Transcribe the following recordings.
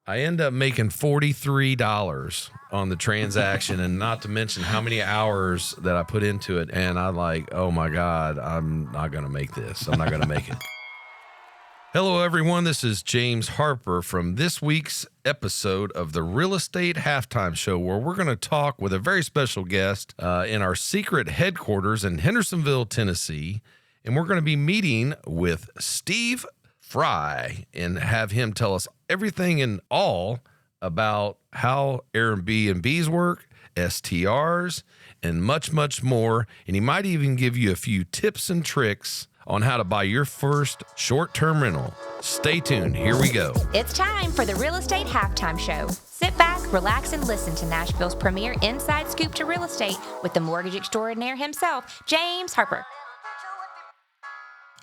I end up making $43 on the transaction, and not to mention how many hours that I put into it. And I'm like, oh my God, I'm not going to make this. I'm not going to make it. Hello, everyone. This is James Harper from this week's episode of the Real Estate Halftime Show, where we're going to talk with a very special guest in our secret headquarters in Hendersonville, Tennessee. And we're going to be meeting with Steve Frye and have him tell us everything and all about how Airbnbs work, STRs, and much, much more. And he might even give you a few tips and tricks on how to buy your first short-term rental. Stay tuned. Here we go. It's time for the Real Estate Halftime Show. Sit back, relax, and listen to Nashville's premier inside scoop to real estate with the Mortgage Extraordinaire himself, James Harper.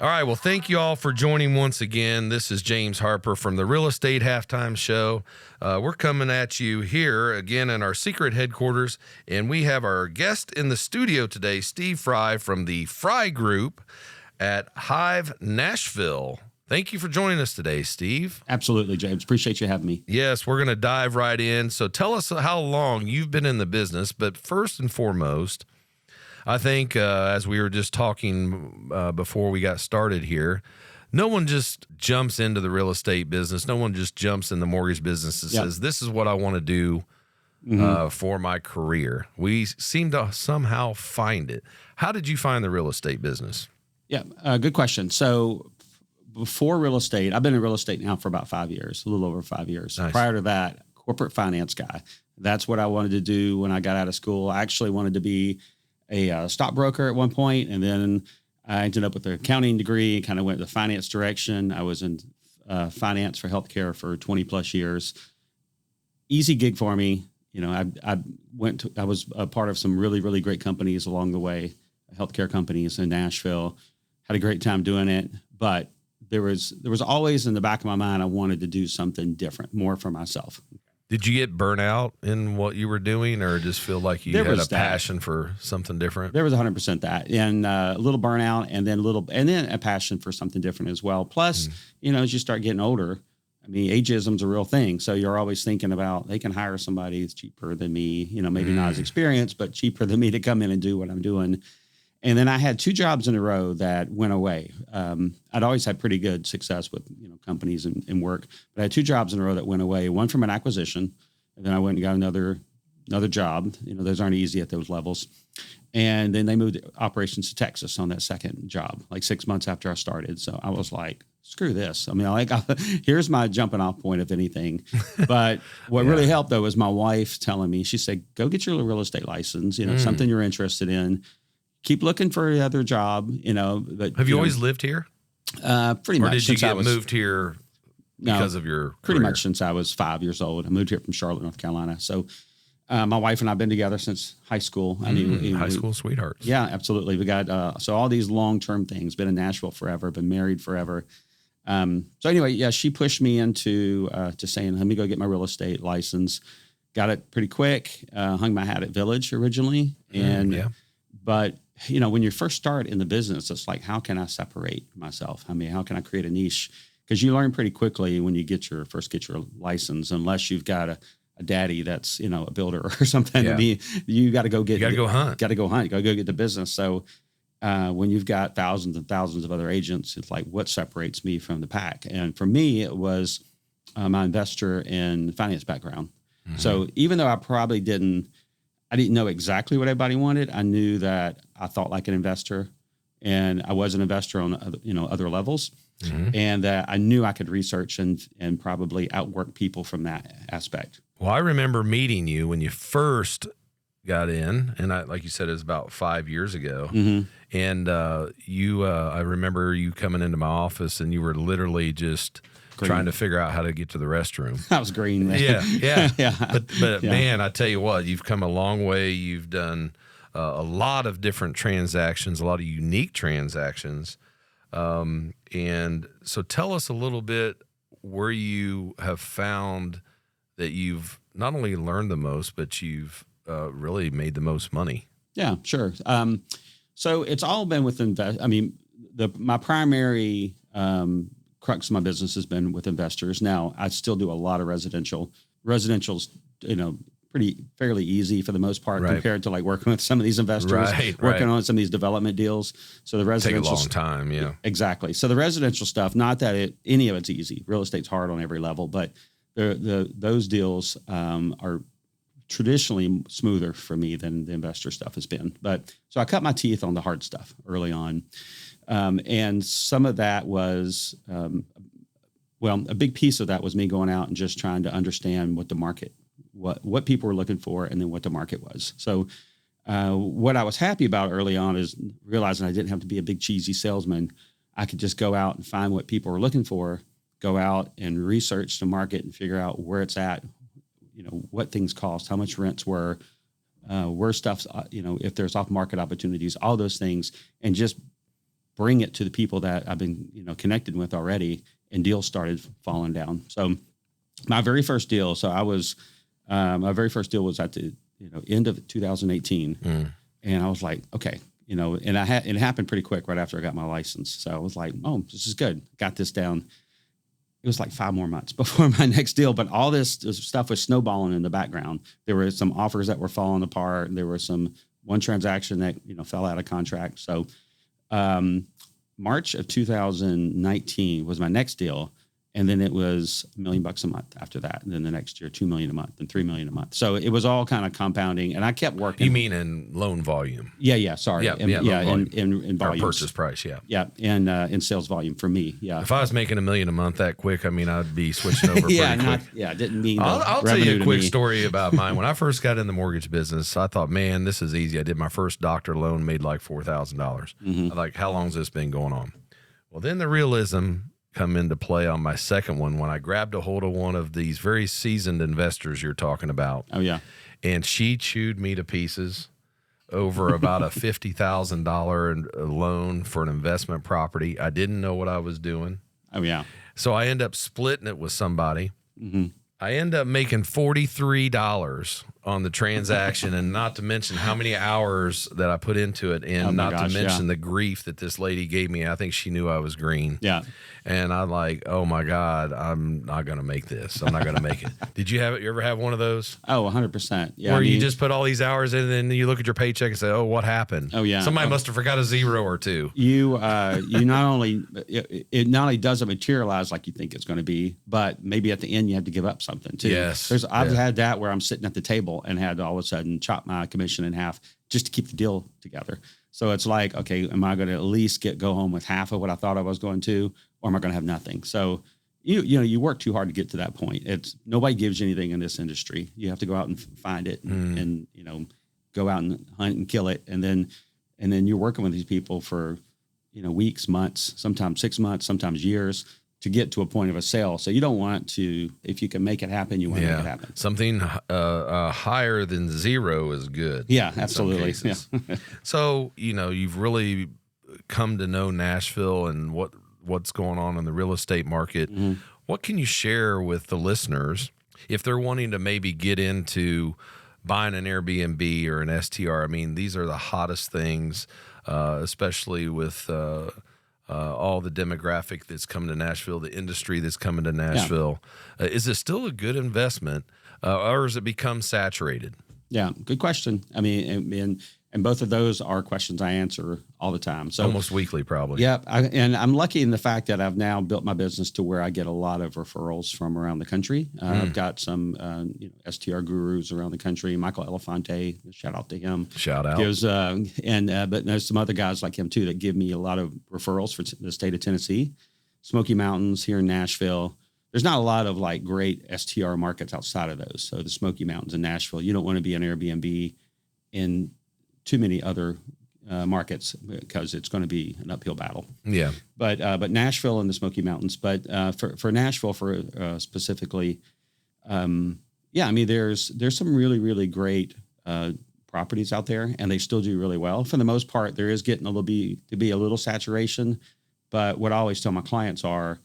All right, well, thank you all for joining once again. This is James Harper from the Real Estate Halftime Show. We're coming at you here again in our secret headquarters, and we have our guest in the studio today, Steve Frye from the Frye Group at Hive Nashville. Thank you for joining us today, Steve. Absolutely, James. Appreciate you having me. Yes, we're going to dive right in. So tell us how long you've been in the business, but first and foremost, I think as we were just talking before we got started here, no one just jumps into the real estate business. No one just jumps in the mortgage business and says, this is what I want to do for my career. We seem to somehow find it. How did you find the real estate business? Yeah, good question. So before real estate, I've been in real estate now for about 5 years, a little over 5 years. Nice. Prior to that, corporate finance guy. That's what I wanted to do when I got out of school. I actually wanted to be a stockbroker at one point, and then I ended up with an accounting degree and kind of went the finance direction. I was in finance for healthcare for 20 plus years. Easy gig for me. You know, I was a part of some really, really great companies along the way, healthcare companies in Nashville. Had a great time doing it, but there was always in the back of my mind, I wanted to do something different, more for myself. Did you get burnt out in what you were doing, or just feel like you had a passion for something different? There was 100% that, and a little burnout, and then a passion for something different as well. Plus, you know, as you start getting older, I mean, ageism's a real thing. So you're always thinking about they can hire somebody that's cheaper than me. You know, maybe not as experienced, but cheaper than me to come in and do what I'm doing. And then I had 2 jobs in a row that went away. I'd always had pretty good success with, you know, companies and work, but I had 2 jobs in a row that went away. One from an acquisition, and then I went and got another job. You know, those aren't easy at those levels. And then they moved operations to Texas on that second job, like 6 months after I started. So I was like, screw this. I mean, here's my jumping off point, if anything. But what really helped though was my wife telling me, she said, go get your real estate license, you know, something you're interested in. Keep looking for another job, you know. But have you always lived here? Pretty much. Or did you get moved here because of your pretty career? Much since I was 5 years old. I moved here from Charlotte, North Carolina. So my wife and I have been together since high school. I mean, high school sweethearts. Yeah, absolutely. We got so all these long-term things. Been in Nashville forever. Been married forever. So anyway, yeah, she pushed me into to saying, let me go get my real estate license. Got it pretty quick. Hung my hat at Village originally, but you know, when you first start in the business, it's like, how can I separate myself? I mean, how can I create a niche? Because you learn pretty quickly when you get your license, unless you've got a daddy that's, you know, a builder or something. Yeah. I mean, you got to go get. You got to go hunt. Got to go hunt. You got to go get the business. So when you've got thousands and thousands of other agents, it's like, what separates me from the pack? And for me, it was my investor and finance background. So even though I probably didn't know exactly what everybody wanted, I knew that I thought like an investor, and I was an investor on other levels, and that I knew I could research and probably outwork people from that aspect. Well, I remember meeting you when you first got in, and like you said, it was about 5 years ago. And I remember you coming into my office, and you were literally just trying to figure out how to get to the restroom. I was green, man. Yeah. Yeah. But man, I tell you what, you've come a long way. You've done a lot of different transactions, a lot of unique transactions. And so tell us a little bit where you have found that you've not only learned the most, but you've really made the most money. Yeah, sure. So it's all been with my primary crux of my business has been with investors. Now I still do a lot of residential. Residential's, fairly easy for the most part compared to like working with some of these investors, working on some of these development deals. So the residential take a long time. Yeah, exactly. So the residential stuff, not that any of it's easy. Real estate's hard on every level, but those deals are traditionally smoother for me than the investor stuff has been. But so I cut my teeth on the hard stuff early on. And some of that was, a big piece of that was me going out and just trying to understand what the market, what people were looking for, and then what the market was. So what I was happy about early on is realizing I didn't have to be a big cheesy salesman. I could just go out and find what people were looking for, go out and research the market and figure out where it's at, what things cost, how much rents were, where stuff's, if there's off-market opportunities, all those things, and just bring it to the people that I've been, connected with already, and deals started falling down. So my very first deal, my very first deal was at the, end of 2018. And I was like, okay, and it happened pretty quick right after I got my license. So I was like, oh, this is good. Got this down. It was like 5 more months before my next deal, but all this stuff was snowballing in the background. There were some offers that were falling apart. There were one transaction that, fell out of contract. So, March of 2019 was my next deal. And then it was $1 million a month after that. And then the next year, $2 million a month and $3 million a month. So it was all kind of compounding, and I kept working. You mean in loan volume? Yeah. Sorry. In volume. Or purchase price. Yeah. Yeah. And in sales volume for me. Yeah. If I was making $1 million a month that quick, I'd be switching over pretty quick. Didn't mean I'll tell you a quick story about mine. When I first got in the mortgage business, I thought, man, this is easy. I did my first doctor loan, made like $4,000. I'm like, how long has this been going on? Well, then the realism come into play on my second one when I grabbed a hold of one of these very seasoned investors you're talking about. Oh, yeah. And she chewed me to pieces over about a $50,000 loan for an investment property. I didn't know what I was doing. Oh, yeah. So I end up splitting it with somebody. I end up making $43 on the transaction, and not to mention how many hours that I put into it, and to mention the grief that this lady gave me. I think she knew I was green. Yeah. And I'm like, oh my God, I'm not going to make this. I'm not going to make it. Did you ever have one of those? Oh, 100%. Yeah. Where you just put all these hours in, and then you look at your paycheck and say, oh, what happened? Oh, yeah. Somebody must have forgot a zero or two. You not only, it not only doesn't materialize like you think it's going to be, but maybe at the end you have to give up something too. Yes. I've had that where I'm sitting at the table and had to all of a sudden chop my commission in half just to keep the deal together. So it's like, okay, am I going to at least go home with half of what I thought I was going to, or am I going to have nothing? So you work too hard to get to that point. Nobody gives you anything in this industry. You have to go out and find it and go out and hunt and kill it. And then you're working with these people for, weeks, months, sometimes 6 months, sometimes years to get to a point of a sale. So you don't want to, if you can make it happen, you want to make it happen. Something higher than zero is good. Yeah, absolutely. Yeah. So, you've really come to know Nashville and what's going on in the real estate market. What can you share with the listeners if they're wanting to maybe get into buying an Airbnb or an STR? I mean, these are the hottest things, especially with all the demographic that's coming to Nashville, the industry that's coming to Nashville. Yeah. Is it still a good investment, or has it become saturated? Yeah, good question. I mean, and both of those are questions I answer all the time. So almost weekly, probably. Yeah, and I'm lucky in the fact that I've now built my business to where I get a lot of referrals from around the country. I've got some STR gurus around the country. Michael Elefante, shout out to him. Shout out. But there's some other guys like him too that give me a lot of referrals for the state of Tennessee, Smoky Mountains here in Nashville. There's not a lot of like great STR markets outside of those. So the Smoky Mountains in Nashville, you don't want to be an Airbnb in too many other markets because it's going to be an uphill battle. Yeah. But Nashville and the Smoky Mountains. But for Nashville, specifically, I mean, there's some really, really great properties out there, and they still do really well. For the most part, there is getting to be a little saturation. But what I always tell my clients are,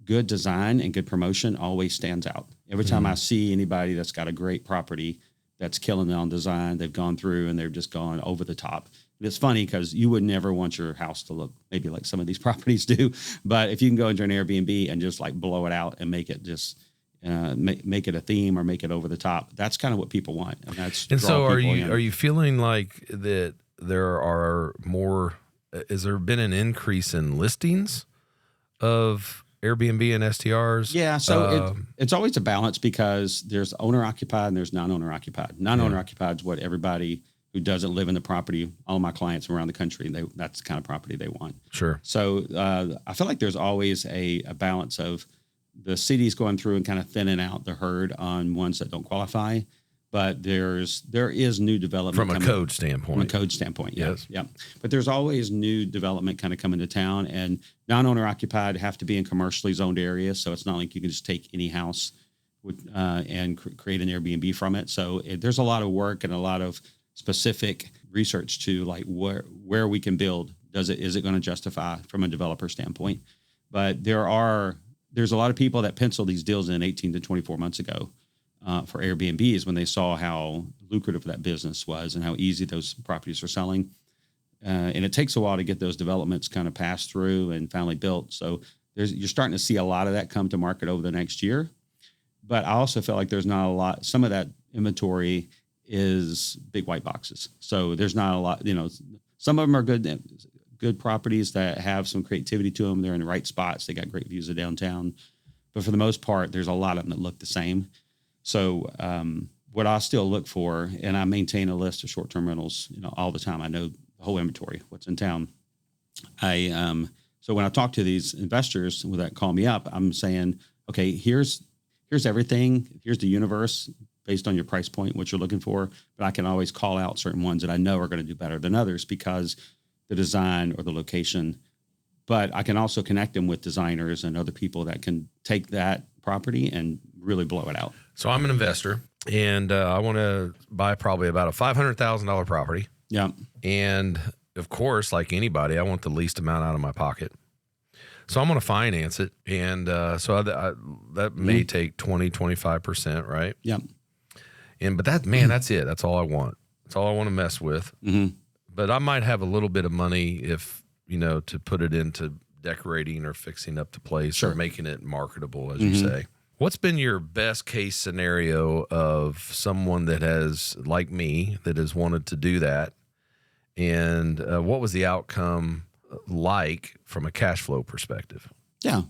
good design and good promotion always stands out. Every time I see anybody that's got a great property that's killing it on design, they've gone through and they've just gone over the top. It's funny because you would never want your house to look maybe like some of these properties do, but if you can go into an Airbnb and just like blow it out and make it just make it a theme or make it over the top, that's kind of what people want. And that's and so are you feeling like that there are more? Has there been an increase in listings of Airbnb and STRs? Yeah, so it's always a balance because there's owner occupied and there's non-owner occupied. Non-owner occupied is what everybody who doesn't live in the property, all of my clients around the country, that's the kind of property they want. Sure. So I feel like there's always a balance of the city's going through and kind of thinning out the herd on ones that don't qualify. But there is new development from a code standpoint. From a code standpoint, yeah, yes. Yeah. But there's always new development kind of coming to town, and non-owner occupied have to be in commercially zoned areas. So it's not like you can just take any house and create an Airbnb from it. So there's a lot of work and a lot of specific research to like where we can build. Is it going to justify from a developer standpoint? But there's a lot of people that pencil these deals in 18 to 24 months ago. For Airbnbs when they saw how lucrative that business was and how easy those properties are selling. And it takes a while to get those developments kind of passed through and finally built. So you're starting to see a lot of that come to market over the next year. But I also feel like there's not a lot. Some of that inventory is big white boxes. So there's not a lot, some of them are good properties that have some creativity to them. They're in the right spots. They got great views of downtown. But for the most part, there's a lot of them that look the same. So what I still look for, and I maintain a list of short-term rentals, all the time. I know the whole inventory, what's in town. So when I talk to these investors that call me up, I'm saying, okay, here's everything. Here's the universe based on your price point, what you're looking for. But I can always call out certain ones that I know are going to do better than others because the design or the location. But I can also connect them with designers and other people that can take that property and really blow it out. So I'm an investor, and I want to buy probably about a $500,000 property. Yeah. And, of course, like anybody, I want the least amount out of my pocket. So I'm going to finance it, and so that may take 20, 25%, right? Yeah. But that's it. That's all I want. That's all I want to mess with. Mm-hmm. But I might have a little bit of money if, to put it into decorating or fixing up the place or making it marketable, as you say. What's been your best case scenario of someone that has, like me, that has wanted to do that? And what was the outcome like from a cash flow perspective? Yeah,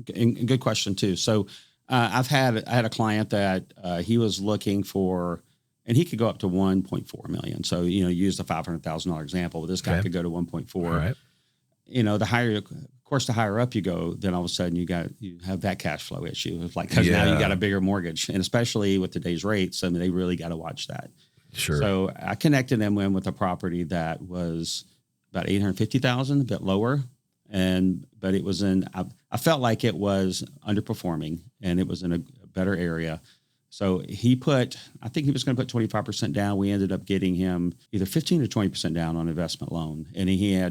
good question too. So I had a client that he was looking for, and he could go up to 1.4 million. So, use the $500,000 example, but this guy could go to 1.4. Right. The higher up you go, then all of a sudden you have that cash flow issue. It's like, because now you got a bigger mortgage, and especially with today's rates, they really got to watch that. Sure. So I connected them in with a property that was about $850,000, a bit lower, but it was I felt like it was underperforming, and it was in a better area. So I think he was going to put 25% down. We ended up getting him either 15 or 20% down on investment loan. And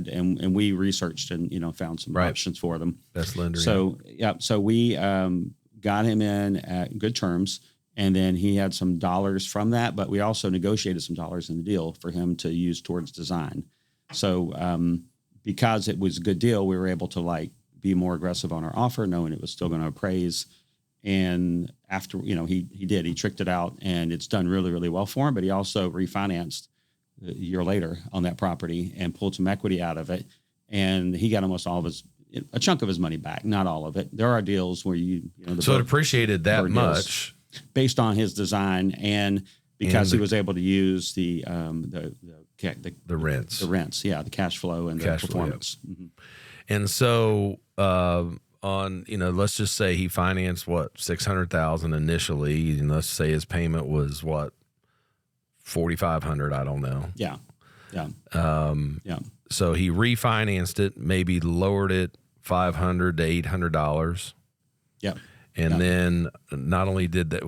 and we researched and, found some options for them. Best lender. So, so we got him in at good terms, and then he had some dollars from that, but we also negotiated some dollars in the deal for him to use towards design. So because it was a good deal, we were able to be more aggressive on our offer, knowing it was still going to appraise. And after, he tricked it out, and it's done really, really well for him. But he also refinanced a year later on that property and pulled some equity out of it. And he got almost a chunk of his money back, not all of it. There are deals where so it appreciated that much based on his design, and because he was able to use the rents. The rents, the cash flow and the performance. Flow, yeah. And so, let's just say he financed $600,000 initially, and let's say his payment was $4,500. I don't know. Yeah. So he refinanced it, maybe lowered it $500 to $800. Yeah. And then not only did that,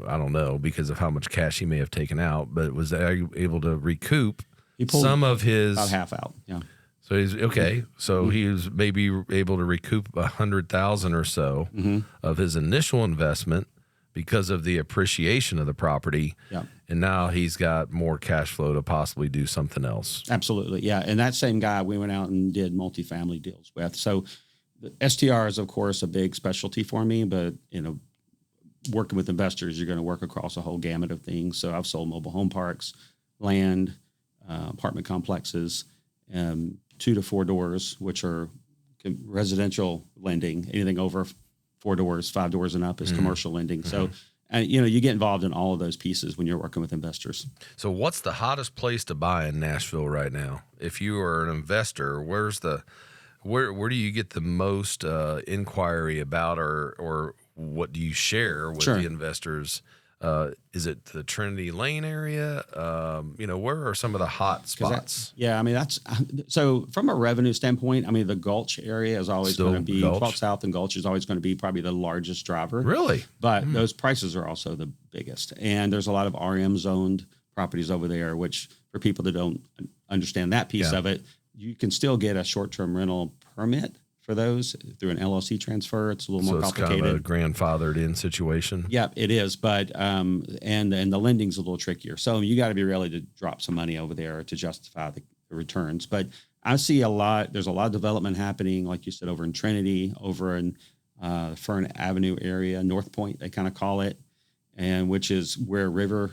I don't know because of how much cash he may have taken out, but was able to recoup some of his about half out. Yeah. So he's okay. So he was maybe able to recoup $100,000 or so of his initial investment, because of the appreciation of the property. Yeah. And now he's got more cash flow to possibly do something else. Absolutely. Yeah. And that same guy we went out and did multifamily deals with. So the STR is, of course, a big specialty for me, but, working with investors, you're going to work across a whole gamut of things. So I've sold mobile home parks, land, apartment complexes, 2 to 4 doors, which are residential lending. Anything over 4 doors, 5 doors and up is commercial lending. So, you get involved in all of those pieces when you're working with investors. So what's the hottest place to buy in Nashville right now? If you are an investor, where do you get the most inquiry about, or what do you share with the investors? Is it the Trinity Lane area? Where are some of the hot spots? That's so from a revenue standpoint. I mean, the Gulch area is always going to be 12 South, and Gulch is always going to be probably the largest driver. Really? But those prices are also the biggest, and there's a lot of RM zoned properties over there. Which, for people that don't understand that piece of it, you can still get a short-term rental permit for those through an LLC transfer. It's a little more complicated. Kind of a grandfathered in situation. Yeah, it is. But and the lending's a little trickier. So you got to be ready to drop some money over there to justify the returns. But I see there's a lot of development happening, like you said, over in Trinity, over in Fern Avenue area, North Point, they kind of call it, and which is where River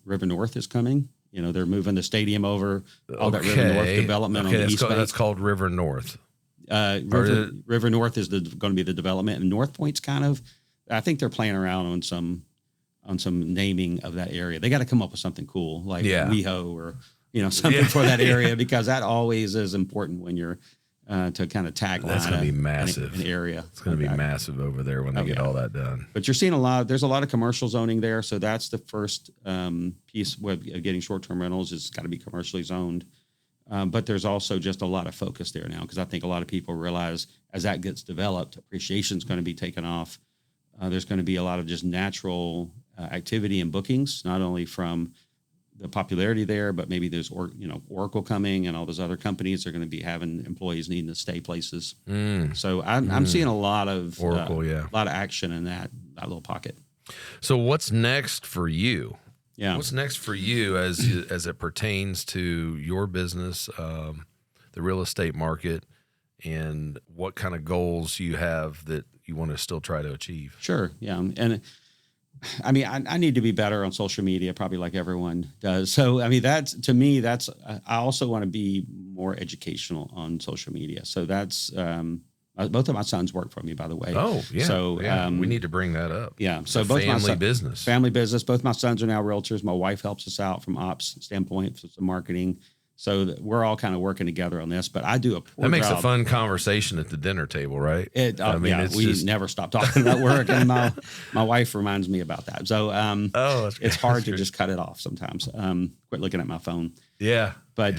North is coming. They're moving the stadium over, all that River North development on the east bank. That's called River North. River North is going to be the development, and North Point's I think they're playing around on some naming of that area. They got to come up with something cool, like WeHo or something for that area, because that always is important when you're to kind of tagline. That's going to be massive. An area. It's going to be massive over there when they get all that done. But you're seeing there's a lot of commercial zoning there, so that's the first piece of getting short-term rentals. It's got to be commercially zoned. But there's also just a lot of focus there now, because I think a lot of people realize as that gets developed, appreciation is going to be taken off. There's going to be a lot of just natural activity and bookings, not only from the popularity there, but maybe there's Oracle coming, and all those other companies are going to be having employees needing to stay places. So I'm seeing a lot of Oracle, a lot of action in that little pocket. So what's next for you? Yeah. What's next for you as it pertains to your business, the real estate market, and what kind of goals you have that you want to still try to achieve? Sure. Yeah. And I mean, I need to be better on social media, probably like everyone does. So, I mean, I also want to be more educational on social media. So that's, both of my sons work for me, by the way. Oh, yeah. So we need to bring that up. Yeah. So both family business. Family business. Both my sons are now realtors. My wife helps us out from ops standpoint, for some marketing. So we're all kind of working together on this. But I do a poor job. That makes a fun conversation at the dinner table, right? We never stop talking about work, and my wife reminds me about that. So it's hard to just cut it off sometimes. Quit looking at my phone. Yeah. But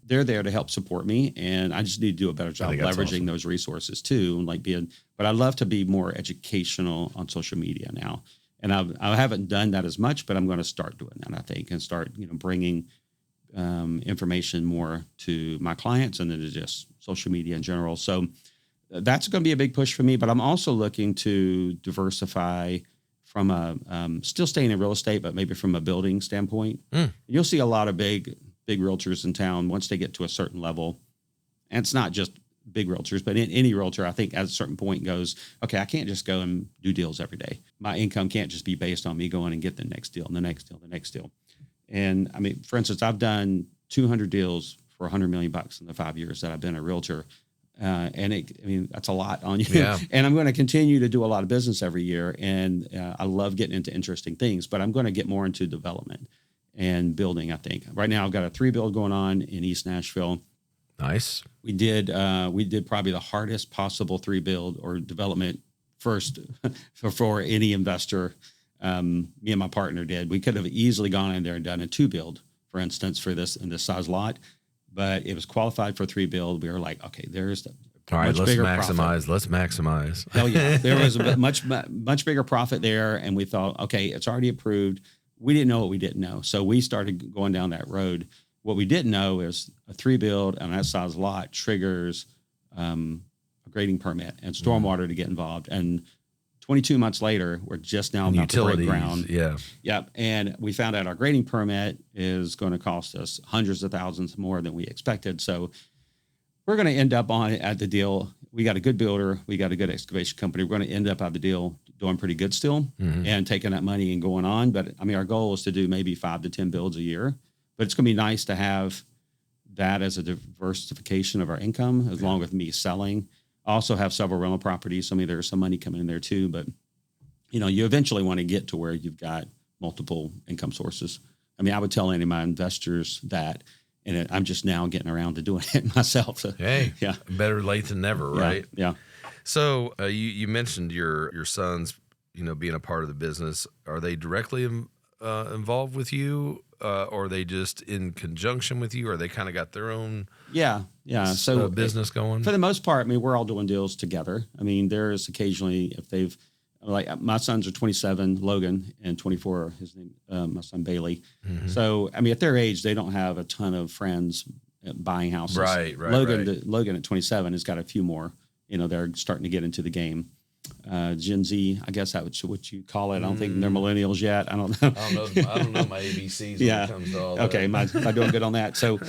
they're there to help support me, and I just need to do a better job leveraging those resources too. But I love to be more educational on social media now, and I haven't done that as much, but I'm going to start doing that, I think, and start bringing information more to my clients and then to just social media in general. So that's going to be a big push for me. But I'm also looking to diversify from still staying in real estate, but maybe from a building standpoint. You'll see a lot of big realtors in town once they get to a certain level. And it's not just big realtors, but any realtor, I think, at a certain point goes, okay, I can't just go and do deals every day. My income can't just be based on me going and get the next deal and the next deal, the next deal. And I mean, for instance, I've done 200 deals for $100 million in the 5 years that I've been a realtor. That's a lot on you. Yeah. And I'm going to continue to do a lot of business every year. And I love getting into interesting things, but I'm going to get more into development and building, I think. Right now, I've got a 3-build going on in East Nashville. Nice. We did probably the hardest possible 3-build or development first for any investor. Me and my partner did. We could have easily gone in there and done a 2-build, for instance, in this size lot, but it was qualified for 3-build. We were like, okay, there's the all right. Let's maximize. Profit. Let's maximize. Hell yeah, there was a much bigger profit there, and we thought, okay, it's already approved. We didn't know what we didn't know, so we started going down that road. What we didn't know is a 3-build and that size lot triggers a grading permit and stormwater to get involved, and 22 months later, we're just now about to break ground. Yeah. Yep. And we found out our grading permit is going to cost us hundreds of thousands more than we expected. So we're going to end up at the deal. We got a good builder. We got a good excavation company. We're going to end up at the deal doing pretty good still and taking that money and going on. But I mean, our goal is to do maybe 5 to 10 builds a year. But it's going to be nice to have that as a diversification of our income, along with me selling. I also have several rental properties. So I mean, there's some money coming in there too. But, you eventually want to get to where you've got multiple income sources. I mean, I would tell any of my investors that, and I'm just now getting around to doing it myself. So, hey, yeah, better late than never, right? Yeah. So you mentioned your sons, being a part of the business. Are they directly involved with you, or are they just in conjunction with you? Or they kind of got their own so business going? For the most part, I mean, we're all doing deals together. I mean, there's occasionally if they've my sons are 27, Logan, and 24, his name, my son Bailey. So, I mean, at their age, they don't have a ton of friends buying houses. Right. Logan at 27 has got a few more. They're starting to get into the game. Gen Z, I guess that's what you call it. I don't think they're millennials yet. I don't know. I don't know my ABCs when it comes to all that. Okay, am I doing good on that? So,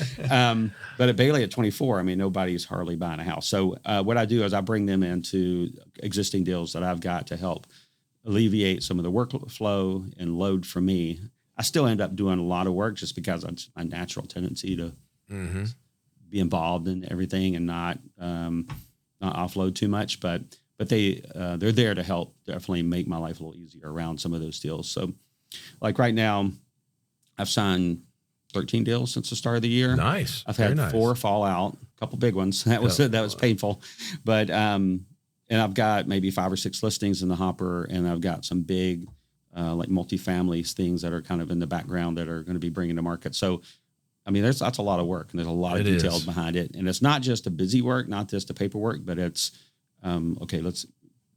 but at Bailey at 24, I mean, nobody's hardly buying a house. So what I do is I bring them into existing deals that I've got to help alleviate some of the workflow and load for me. I still end up doing a lot of work just because it's my natural tendency to be involved in everything and not offload too much, but they're there to help definitely make my life a little easier around some of those deals. So like right now, I've signed 13 deals since the start of the year. Nice. I've had 4 fall out, a couple big ones. That was painful. But, and I've got maybe 5 or 6 listings in the hopper, and I've got some big, like multifamily things that are kind of in the background that are going to be bringing to market. So, I mean, that's a lot of work, and there's a lot of details behind it. And it's not just the busy work, not just the paperwork, but it's, okay, let's,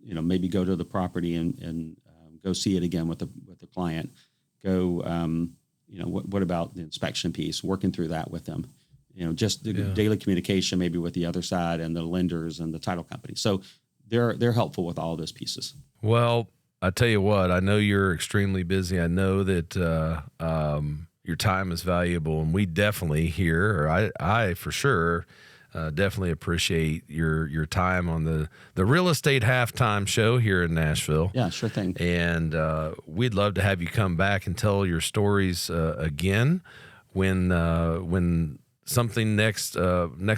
maybe go to the property and go see it again with the client. Go, what about the inspection piece? Working through that with them. Just the daily communication, maybe with the other side and the lenders and the title company. So they're helpful with all those pieces. Well, I tell you what, I know you're extremely busy. I know that your time is valuable, and we definitely here, or I for sure. Definitely appreciate your time on the Real Estate Halftime Show here in Nashville. Yeah, sure thing. And we'd love to have you come back and tell your stories again when something next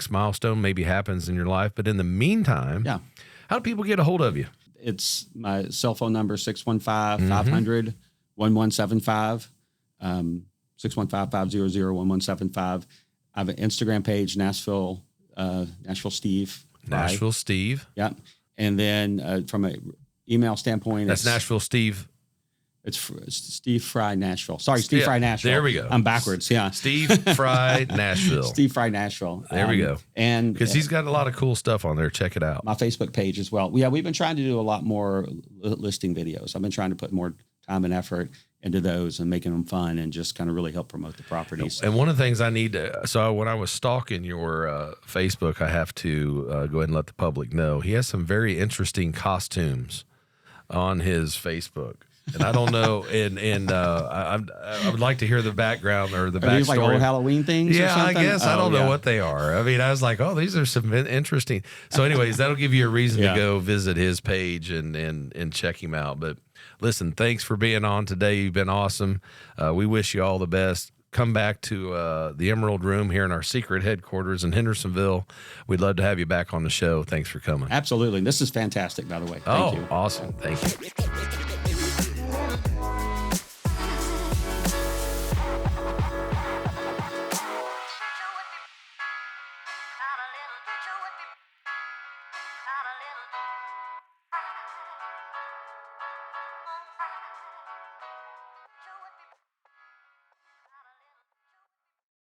milestone maybe happens in your life. But in the meantime, how do people get a hold of you? It's my cell phone number, 615-500-1175, 615-500-1175. I have an Instagram page, Nashville Steve Frye. Nashville Steve. Yeah. And then from an email standpoint, that's Nashville Steve. It's Steve Frye Nashville. Sorry, Steve Frye Nashville. There we go. I'm backwards. Yeah. Steve Frye Nashville. Steve Frye Nashville. There we go. And because he's got a lot of cool stuff on there. Check it out. My Facebook page as well. Yeah, we've been trying to do a lot more listing videos. I've been trying to put more time and effort into those and making them fun and just kind of really help promote the properties. And one of the things I need to, so when I was stalking your Facebook, I have to go ahead and let the public know he has some very interesting costumes on his Facebook. And I don't know, and I would like to hear the background or the backstory. These like old Halloween things? Yeah, or something? I guess I don't know what they are. I mean, I was like, oh, these are some interesting. So, anyways, that'll give you a reason to go visit his page and check him out. But listen, thanks for being on today. You've been awesome. We wish you all the best. Come back to the Emerald Room here in our secret headquarters in Hendersonville. We'd love to have you back on the show. Thanks for coming. Absolutely. This is fantastic, by the way. Thank you. Awesome. Thank you.